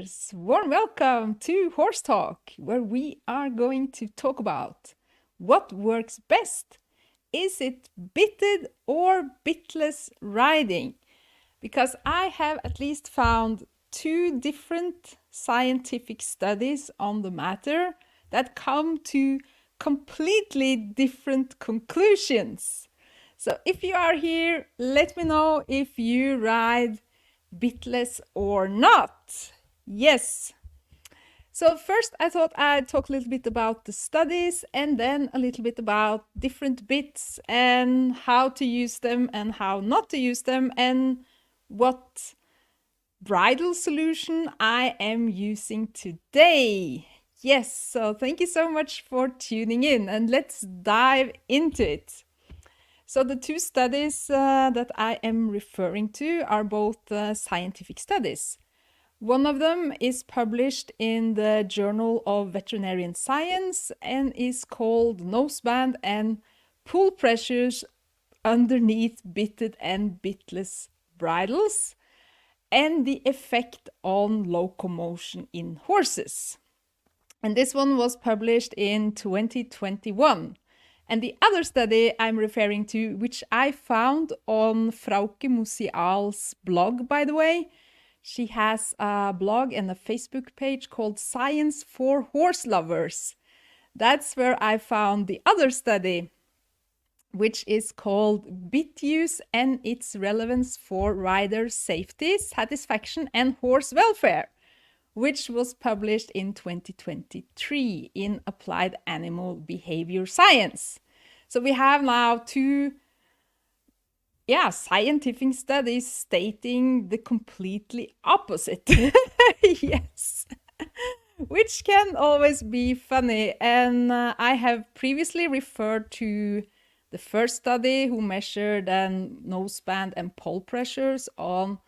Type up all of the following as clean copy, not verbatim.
listeners, warm welcome to Horse Talk, where we are going to talk about what works best. Is it bitted or bitless riding? Because I have at least found two different scientific studies on the matter that come to completely different conclusions. So if you are here, let me know if you ride bitless or not. Yes. So first I thought I'd talk a little bit about the studies and then a little bit about different bits and how to use them and how not to use them and what bridle solution I am using today. Yes, so thank you so much for tuning in and let's dive into it. So the two studies that I am referring to are both scientific studies. One of them is published in the Journal of Veterinary Science and is called Noseband and Pull Pressures Underneath Bitted and Bitless Bridles and the Effect on Locomotion in Horses. And this one was published in 2021. And the other study I'm referring to, which I found on Frauke Musial's blog, by the way. She has a blog and a Facebook page called Science for Horse Lovers. That's where I found the other study, which is called Bit Use and its Relevance for Rider Safety, Satisfaction and Horse Welfare, which was published in 2023 in Applied Animal Behavior Science. So we have now two scientific studies stating the completely opposite. Yes, which can always be funny. And I have previously referred to the first study who measured noseband and poll pressures on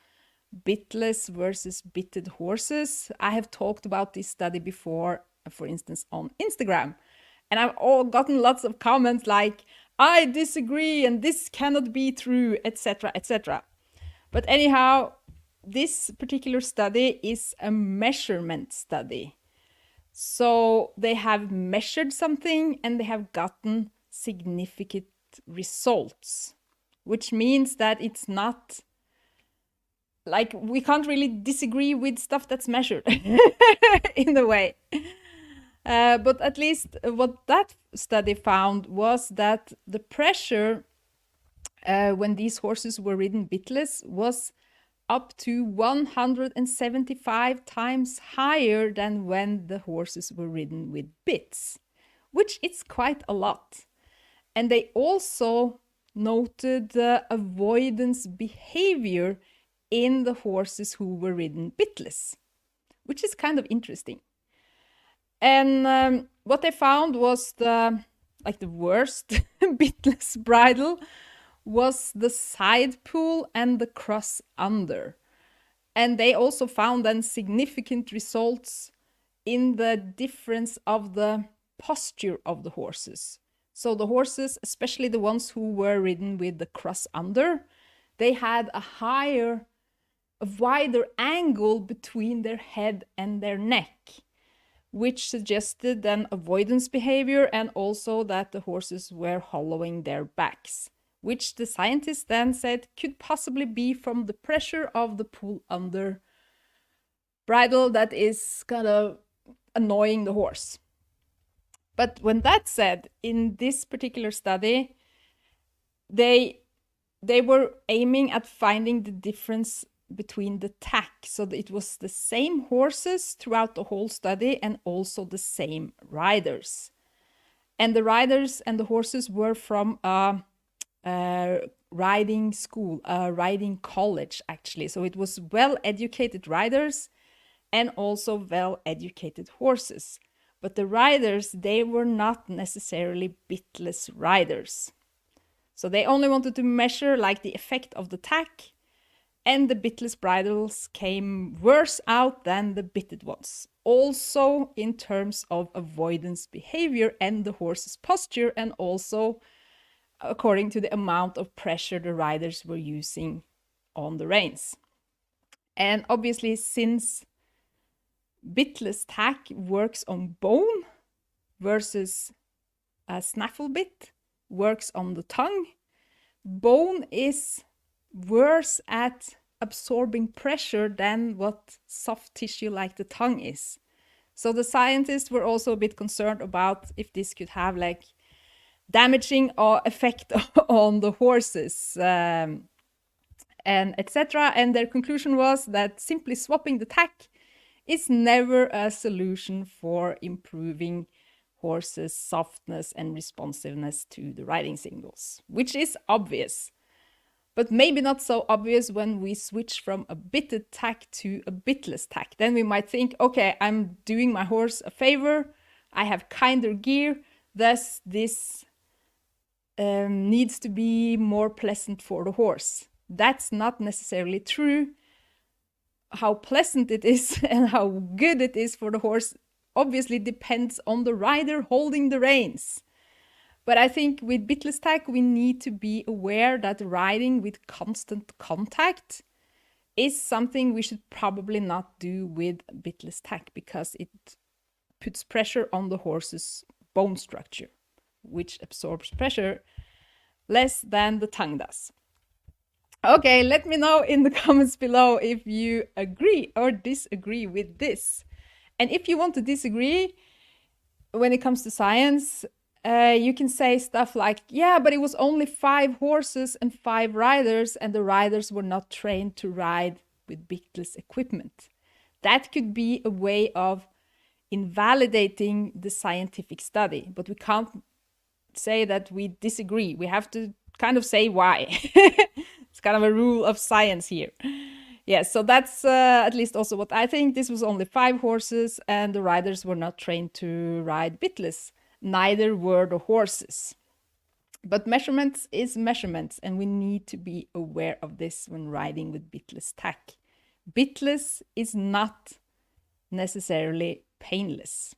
bitless versus bitted horses. I have talked about this study before, for instance, on Instagram. And I've gotten lots of comments like, I disagree and this cannot be true, etc., etc. But anyhow, this particular study is a measurement study. So they have measured something and they have gotten significant results, which means that it's not like we can't really disagree with stuff that's measured in a way. But at least what that study found was that the pressure when these horses were ridden bitless was up to 175 times higher than when the horses were ridden with bits, which is quite a lot. And they also noted the avoidance behavior in the horses who were ridden bitless, which is kind of interesting. And what they found was the worst bitless bridle was the side pull and the cross under. And they also found then significant results in the difference of the posture of the horses. So the horses, especially the ones who were ridden with the cross under, they had a wider angle between their head and their neck, which suggested then avoidance behavior and also that the horses were hollowing their backs, which the scientists then said could possibly be from the pressure of the pull under bridle that is kind of annoying the horse. But when that's said, in this particular study, they were aiming at finding the difference between the tack. So it was the same horses throughout the whole study and also the same riders. And the riders and the horses were from a riding school, a riding college, actually. So it was well-educated riders and also well-educated horses. But the riders, they were not necessarily bitless riders. So they only wanted to measure like the effect of the tack, and the bitless bridles came worse out than the bitted ones. Also in terms of avoidance behavior and the horse's posture, and also according to the amount of pressure the riders were using on the reins. And obviously, since bitless tack works on bone versus a snaffle bit works on the tongue. Bone is worse at absorbing pressure than what soft tissue like the tongue is. So the scientists were also a bit concerned about if this could have like damaging or effect on the horses and etc. And their conclusion was that simply swapping the tack is never a solution for improving horses' softness and responsiveness to the riding signals, which is obvious. But maybe not so obvious when we switch from a bitted tack to a bitless tack. Then we might think, okay, I'm doing my horse a favor. I have kinder gear. Thus, this needs to be more pleasant for the horse. That's not necessarily true. How pleasant it is and how good it is for the horse obviously depends on the rider holding the reins. But I think with bitless tack, we need to be aware that riding with constant contact is something we should probably not do with bitless tack because it puts pressure on the horse's bone structure, which absorbs pressure less than the tongue does. Okay, let me know in the comments below if you agree or disagree with this. And if you want to disagree when it comes to science, you can say stuff like, yeah, but it was only 5 horses and 5 riders, and the riders were not trained to ride with bitless equipment. That could be a way of invalidating the scientific study, but we can't say that we disagree. We have to kind of say why. It's kind of a rule of science here. Yeah, so that's at least also what I think. This was only 5 horses, and the riders were not trained to ride bitless. Neither were the horses. But measurements is measurements, and we need to be aware of this when riding with bitless tack. Bitless is not necessarily painless.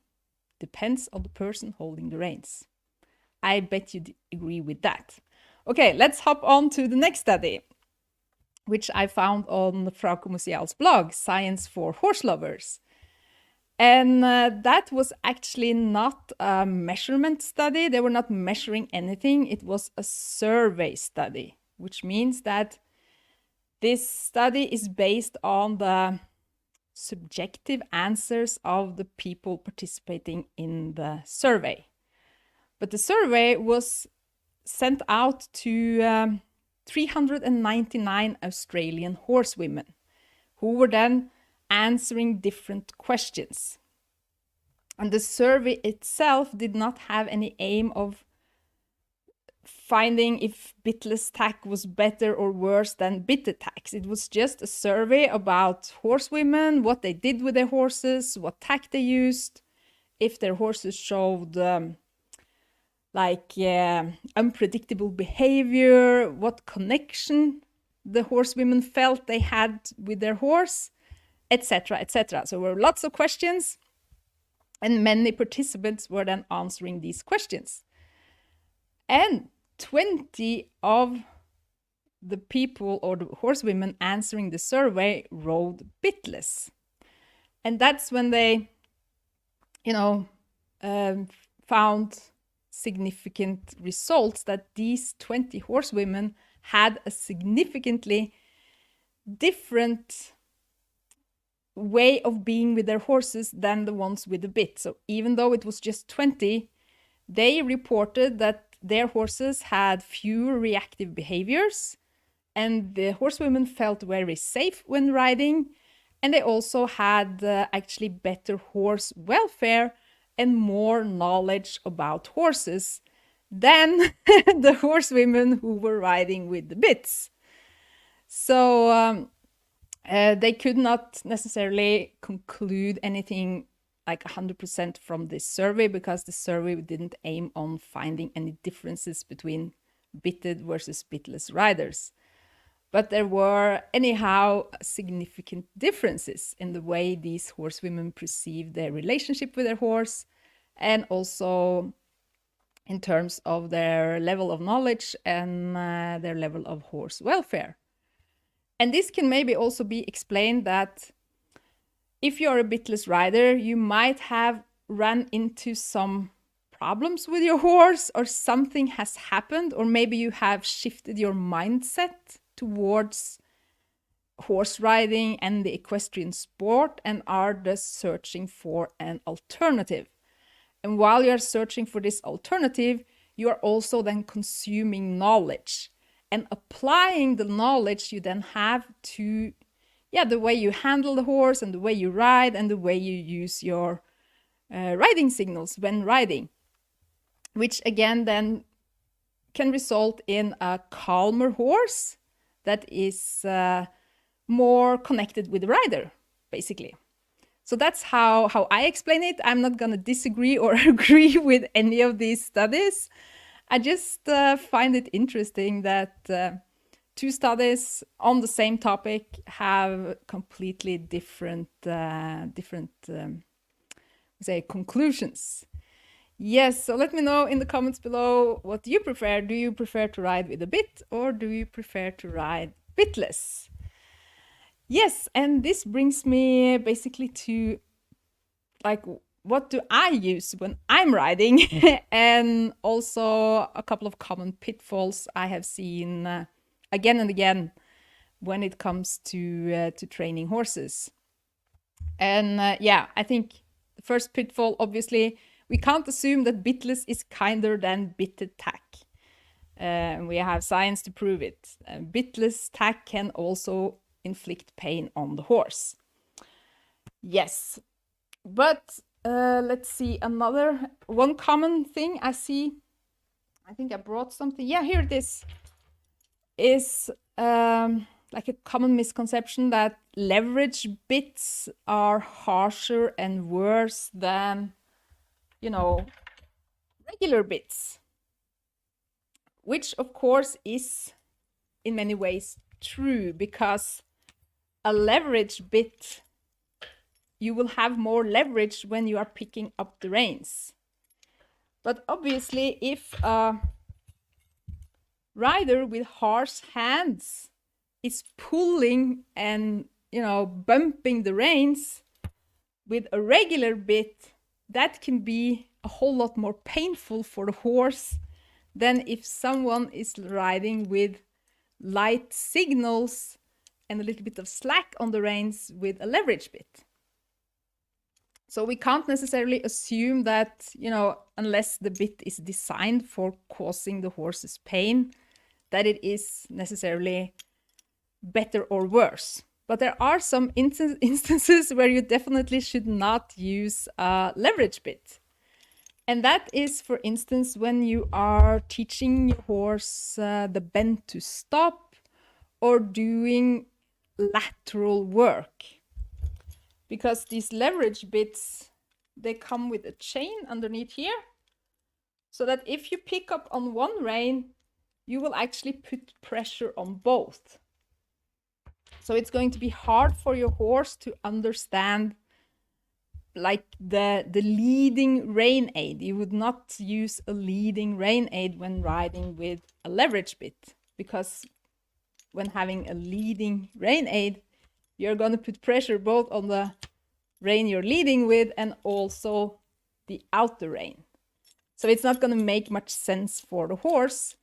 Depends on the person holding the reins. I bet you agree with that. Okay, let's hop on to the next study, which I found on Frauke Musial's blog, Science for Horse Lovers. And that was actually not a measurement study. They were not measuring anything. It was a survey study, which means that this study is based on the subjective answers of the people participating in the survey. But the survey was sent out to 399 Australian horsewomen who were then answering different questions. And the survey itself did not have any aim of finding if bitless tack was better or worse than bitted tacks. It was just a survey about horsewomen, what they did with their horses, what tack they used, if their horses showed unpredictable behavior, what connection the horsewomen felt they had with their horse, etc., etc. So there were lots of questions, and many participants were then answering these questions. And 20 of the people or the horsewomen answering the survey rode bitless. And that's when they, found significant results that these 20 horsewomen had a significantly different way of being with their horses than the ones with the bit. So even though it was just 20, they reported that their horses had fewer reactive behaviors, and the horsewomen felt very safe when riding, and they also had actually better horse welfare and more knowledge about horses than the horsewomen who were riding with the bits. So they could not necessarily conclude anything like 100% from this survey, because the survey didn't aim on finding any differences between bitted versus bitless riders. But there were anyhow significant differences in the way these horsewomen perceived their relationship with their horse, and also in terms of their level of knowledge and their level of horse welfare. And this can maybe also be explained that if you're a bitless rider, you might have run into some problems with your horse, or something has happened, or maybe you have shifted your mindset towards horse riding and the equestrian sport and are just searching for an alternative. And while you're searching for this alternative, you are also then consuming knowledge and applying the knowledge you then have to the way you handle the horse and the way you ride and the way you use your riding signals when riding, which again then can result in a calmer horse that is more connected with the rider, basically. So that's how I explain it. I'm not going to disagree or agree with any of these studies. I just find it interesting that two studies on the same topic have completely different conclusions. Yes, so let me know in the comments below, what do you prefer? Do you prefer to ride with a bit, or do you prefer to ride bitless? Yes, and this brings me basically to like, what do I use when I'm riding? And also a couple of common pitfalls I have seen again and again when it comes to training horses. And I think the first pitfall, obviously, we can't assume that bitless is kinder than bitted tack. We have science to prove it. Bitless tack can also inflict pain on the horse. Yes, but let's see, one common thing I see, I think I brought something. Yeah, here it is like a common misconception that leverage bits are harsher and worse than, regular bits, which of course is in many ways true, because a leverage bit, you will have more leverage when you are picking up the reins. But obviously, if a rider with harsh hands is pulling and, bumping the reins with a regular bit, that can be a whole lot more painful for the horse than if someone is riding with light signals and a little bit of slack on the reins with a leverage bit. So we can't necessarily assume that, unless the bit is designed for causing the horse's pain, that it is necessarily better or worse. But there are some instances where you definitely should not use a leverage bit. And that is, for instance, when you are teaching your horse the bend to stop or doing lateral work. Because these leverage bits, they come with a chain underneath here, so that if you pick up on one rein, you will actually put pressure on both. So it's going to be hard for your horse to understand like the leading rein aid. You would not use a leading rein aid when riding with a leverage bit, because when having a leading rein aid, you're going to put pressure both on the rein you're leading with and also the outer rein. So it's not going to make much sense for the horse.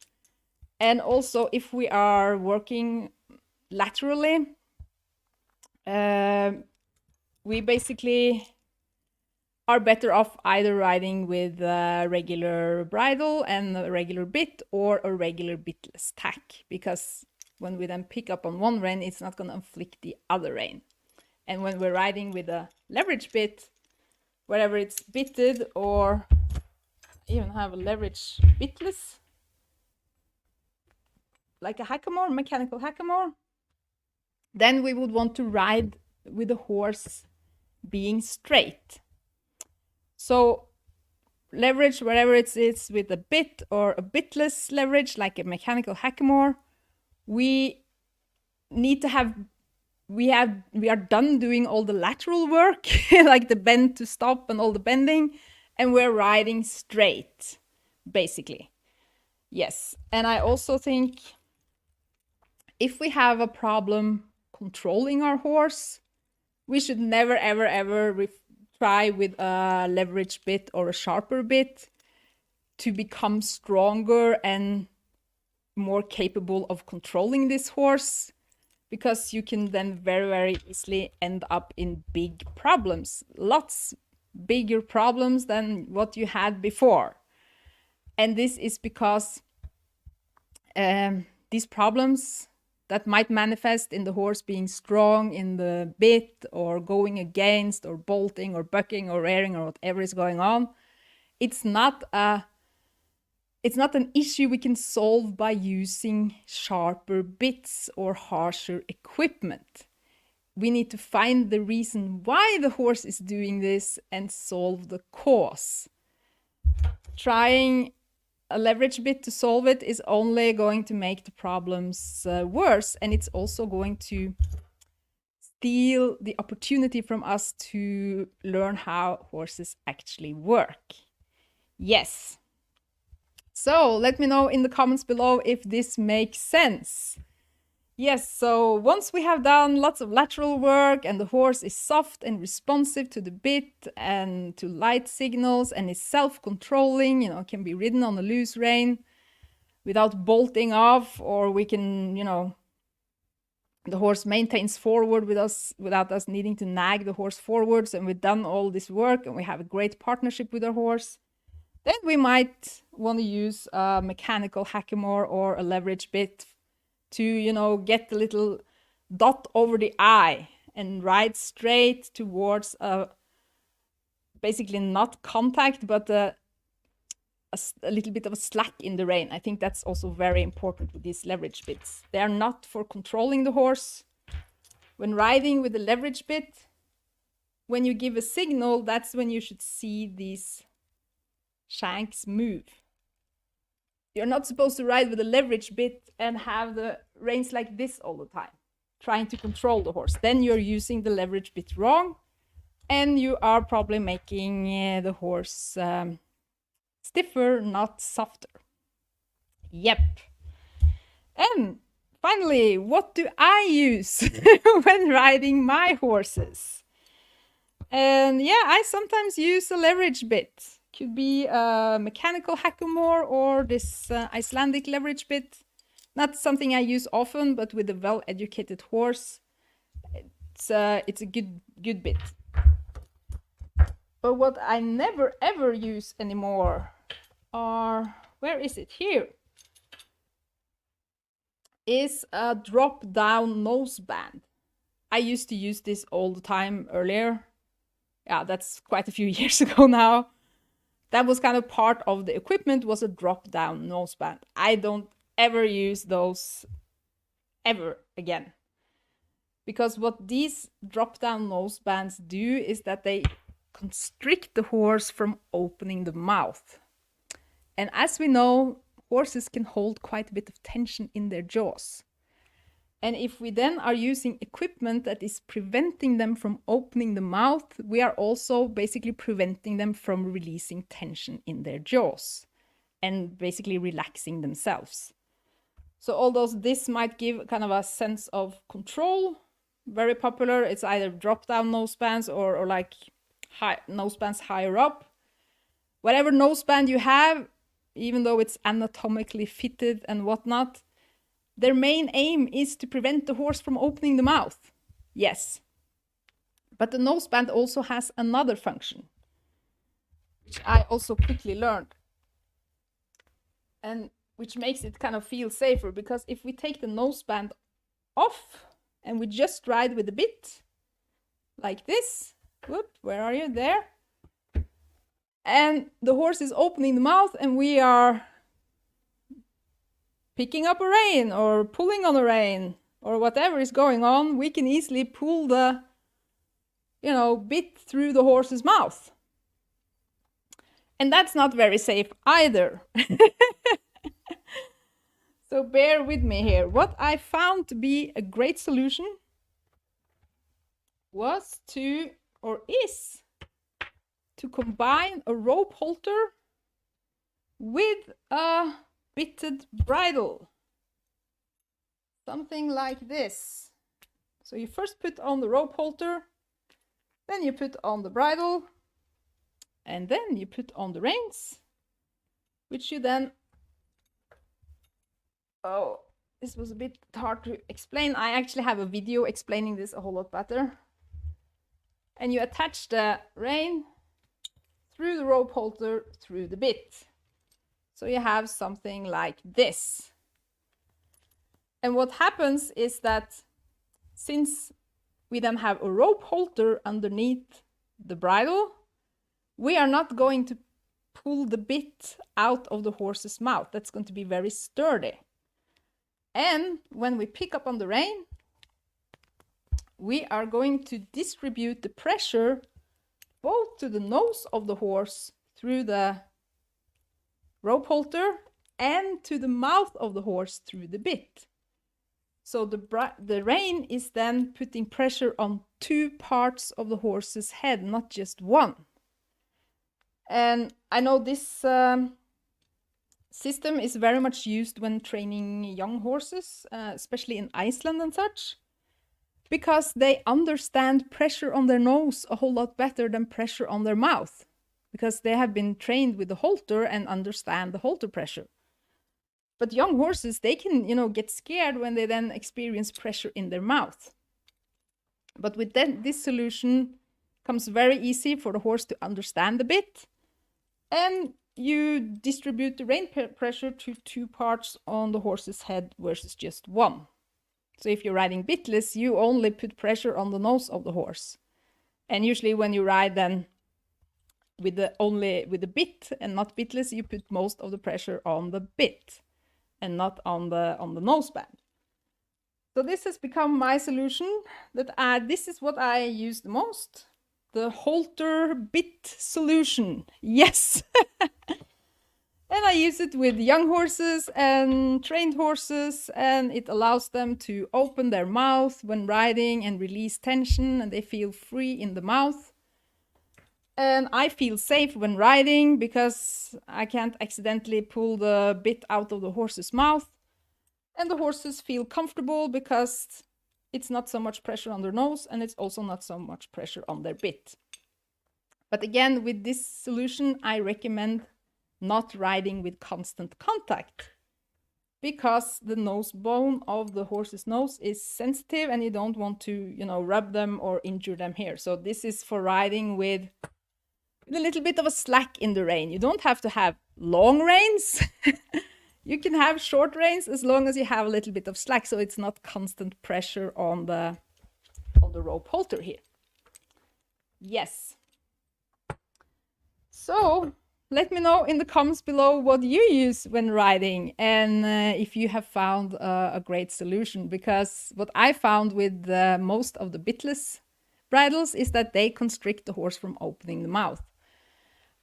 And also, if we are working laterally, we basically are better off either riding with a regular bridle and a regular bit, or a regular bitless tack, because when we then pick up on one rein, it's not going to inflict the other rein. And when we're riding with a leverage bit, whether it's bitted or even have a leverage bitless, like a hackamore, mechanical hackamore, then we would want to ride with the horse being straight. So leverage, wherever it is with a bit or a bitless leverage, like a mechanical hackamore, we need to have, we are done doing all the lateral work, like the bend to stop and all the bending, and we're riding straight, basically. Yes, and I also think if we have a problem controlling our horse, We should never, ever, ever try with a leverage bit or a sharper bit to become stronger and more capable of controlling this horse, because you can then very, very easily end up in big problems, lots bigger problems than what you had before. And this is because these problems that might manifest in the horse being strong in the bit or going against or bolting or bucking or rearing or whatever is going on, it's not an issue we can solve by using sharper bits or harsher equipment. We need to find the reason why the horse is doing this and solve the cause. Trying a leverage bit to solve it is only going to make the problems worse, and it's also going to steal the opportunity from us to learn how horses actually work. Yes. So let me know in the comments below if this makes sense. Yes, so once we have done lots of lateral work and the horse is soft and responsive to the bit and to light signals and is self-controlling, you know, can be ridden on a loose rein without bolting off, or we can, you know, the horse maintains forward with us without us needing to nag the horse forwards, and we've done all this work and we have a great partnership with our horse, then we might want to use a mechanical hackamore or a leverage bit to, you know, get the little dot over the eye and ride straight towards basically not contact, but a little bit of a slack in the rein. I think that's also very important with these leverage bits. They are not for controlling the horse. When riding with a leverage bit, when you give a signal, that's when you should see these shanks move. You're not supposed to ride with a leverage bit and have the reins like this all the time, trying to control the horse. Then you're using the leverage bit wrong, and you are probably making the horse stiffer, not softer. Yep. And finally, what do I use when riding my horses? And yeah, I sometimes use a leverage bit. Could be a mechanical hackamore or this Icelandic leverage bit. Not something I use often, but with a well-educated horse, it's a good bit. But what I never ever use anymore are, where is it? Here. Is a drop-down noseband. I used to use this all the time earlier. Yeah, that's quite a few years ago now. That was kind of part of the equipment, was a drop-down noseband. I don't ever use those ever again. Because what these drop-down nosebands do is that they constrict the horse from opening the mouth. And as we know, horses can hold quite a bit of tension in their jaws. And if we then are using equipment that is preventing them from opening the mouth, we are also basically preventing them from releasing tension in their jaws and basically relaxing themselves. So although this might give kind of a sense of control, very popular, it's either drop-down nosebands or like nosebands higher up. Whatever noseband you have, even though it's anatomically fitted and whatnot, their main aim is to prevent the horse from opening the mouth. Yes. But the noseband also has another function, which I also quickly learned, and which makes it kind of feel safer, because if we take the noseband off and we just ride with the bit, like this, whoop, where are you? There. And the horse is opening the mouth and we are picking up a rein or pulling on a rein or whatever is going on, we can easily pull the, you know, bit through the horse's mouth. And that's not very safe either. So bear with me here. What I found to be a great solution was to, or is, to combine a rope halter with a bitted bridle. Something like this. So you first put on the rope halter Then you put on the bridle, and then you put on the reins, which you then, oh, this was a bit hard to explain. I actually have a video explaining this a whole lot better. And you attach the rein through the rope halter through the bit. So you have something like this. And what happens is that since we then have a rope halter underneath the bridle, we are not going to pull the bit out of the horse's mouth. That's going to be very sturdy. And when we pick up on the rein, we are going to distribute the pressure both to the nose of the horse through the rope halter and to the mouth of the horse through the bit. So the rein is then putting pressure on two parts of the horse's head, not just one. And I know this system is very much used when training young horses, especially in Iceland and such, because they understand pressure on their nose a whole lot better than pressure on their mouth, because they have been trained with the halter and understand the halter pressure. But young horses, they can, get scared when they then experience pressure in their mouth. But with this solution, comes very easy for the horse to understand the bit, and you distribute the rein pressure to two parts on the horse's head versus just one. So if you're riding bitless, you only put pressure on the nose of the horse. And usually when you ride then with the bit and not bitless, you put most of the pressure on the bit and not on the noseband. So this has become my solution. This is what I use the most. The halter bit solution. Yes! And I use it with young horses and trained horses, and it allows them to open their mouth when riding and release tension, and they feel free in the mouth. And I feel safe when riding because I can't accidentally pull the bit out of the horse's mouth. And the horses feel comfortable because it's not so much pressure on their nose, and it's also not so much pressure on their bit. But again, with this solution, I recommend not riding with constant contact, because the nose bone of the horse's nose is sensitive and you don't want to, rub them or injure them here. So this is for riding with a little bit of a slack in the rein. You don't have to have long reins. You can have short reins as long as you have a little bit of slack, so it's not constant pressure on the rope halter here. Yes. So let me know in the comments below what you use when riding, and if you have found a great solution, because what I found with most of the bitless bridles is that they constrict the horse from opening the mouth.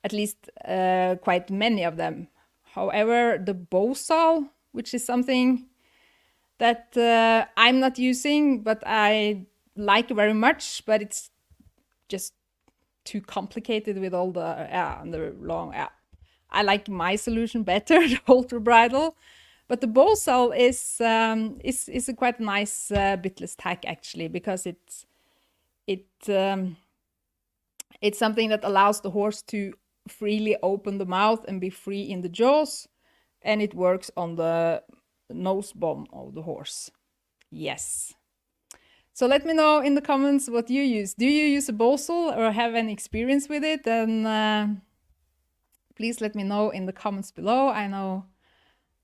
At least quite many of them. However, the bowsaw, which is something that I'm not using, but I like very much, but it's just too complicated with all the long. I like my solution better, the halter bridle, but the bowsaw is a quite nice bitless tack actually, because it's something that allows the horse to freely open the mouth and be free in the jaws, and it works on the nose bone of the horse. Yes. So let me know in the comments what you use. Do you use a bowsaw or have any experience with it? And please let me know in the comments below. I know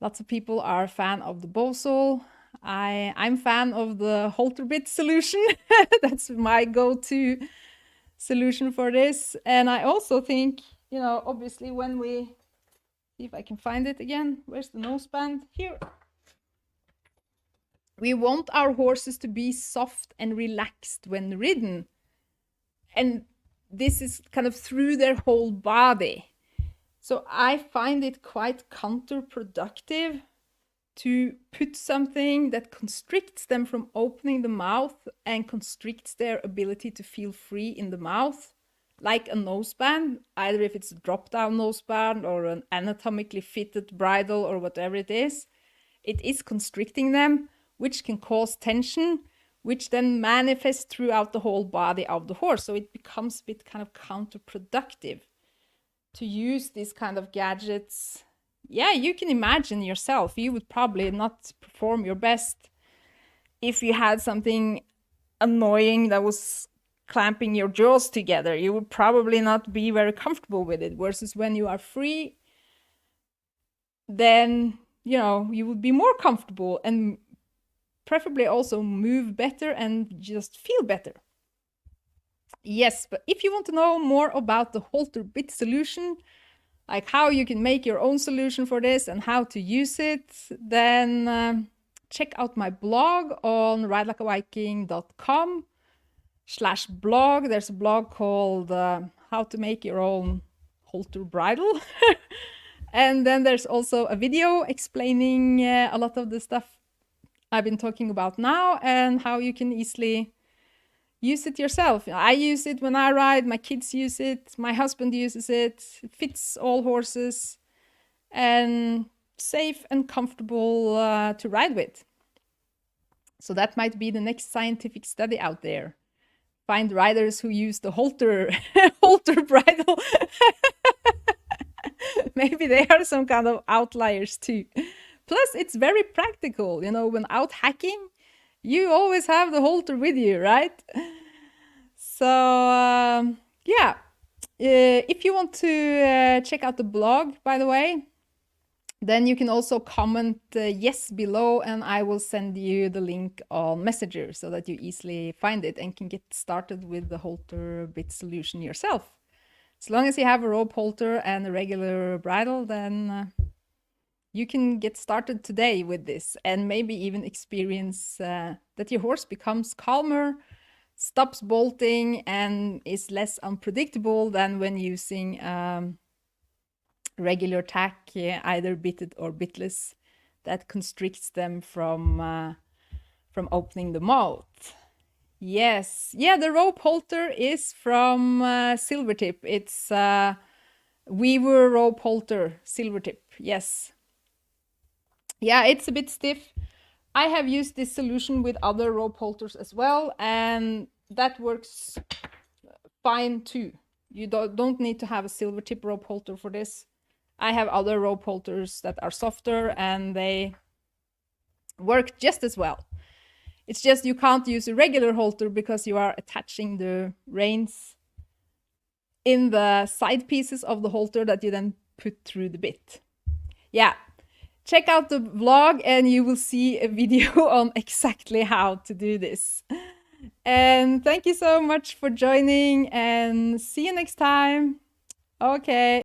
lots of people are a fan of the bowsaw. I'm fan of the halter bit solution. That's my go-to solution for this. And I also think, obviously when we see if I can find it again. Where's the noseband? Here. We want our horses to be soft and relaxed when ridden. And this is kind of through their whole body. So I find it quite counterproductive to put something that constricts them from opening the mouth and constricts their ability to feel free in the mouth, like a noseband, either if it's a drop-down noseband or an anatomically fitted bridle or whatever it is. It is constricting them, which can cause tension, which then manifests throughout the whole body of the horse. So it becomes a bit kind of counterproductive to use these kind of gadgets. Yeah, you can imagine yourself, you would probably not perform your best if you had something annoying that was clamping your jaws together. You would probably not be very comfortable with it. Versus when you are free, then, you know, you would be more comfortable and preferably also move better and just feel better. Yes, but if you want to know more about the halter bit solution, like how you can make your own solution for this and how to use it, then check out my blog on ridelikeaviking.com/blog. There's a blog called How to Make Your Own Halter Bridle. And then there's also a video explaining a lot of the stuff I've been talking about now and how you can easily use it yourself. I use it when I ride, my kids use it, my husband uses it. It fits all horses and safe and comfortable to ride with. So that might be the next scientific study out there. Find riders who use the halter bridle. Maybe they are some kind of outliers too. Plus, it's very practical. You know, when out hacking, you always have the halter with you, right? So, yeah. If you want to check out the blog, by the way, then you can also comment yes below, and I will send you the link on Messenger so that you easily find it and can get started with the halter bit solution yourself. As long as you have a rope halter and a regular bridle, then you can get started today with this and maybe even experience that your horse becomes calmer, stops bolting, and is less unpredictable than when using regular tack, either bitted or bitless, that constricts them from opening the mouth. Yes, yeah, the rope halter is from Silvertip. It's Weaver rope halter, Silvertip. Yes. Yeah, it's a bit stiff. I have used this solution with other rope halters as well, and that works fine too. You don't need to have a Silvertip rope halter for this. I have other rope halters that are softer and they work just as well. It's just you can't use a regular halter because you are attaching the reins in the side pieces of the halter that you then put through the bit. Yeah, check out the vlog and you will see a video on exactly how to do this. And thank you so much for joining and see you next time. Okay.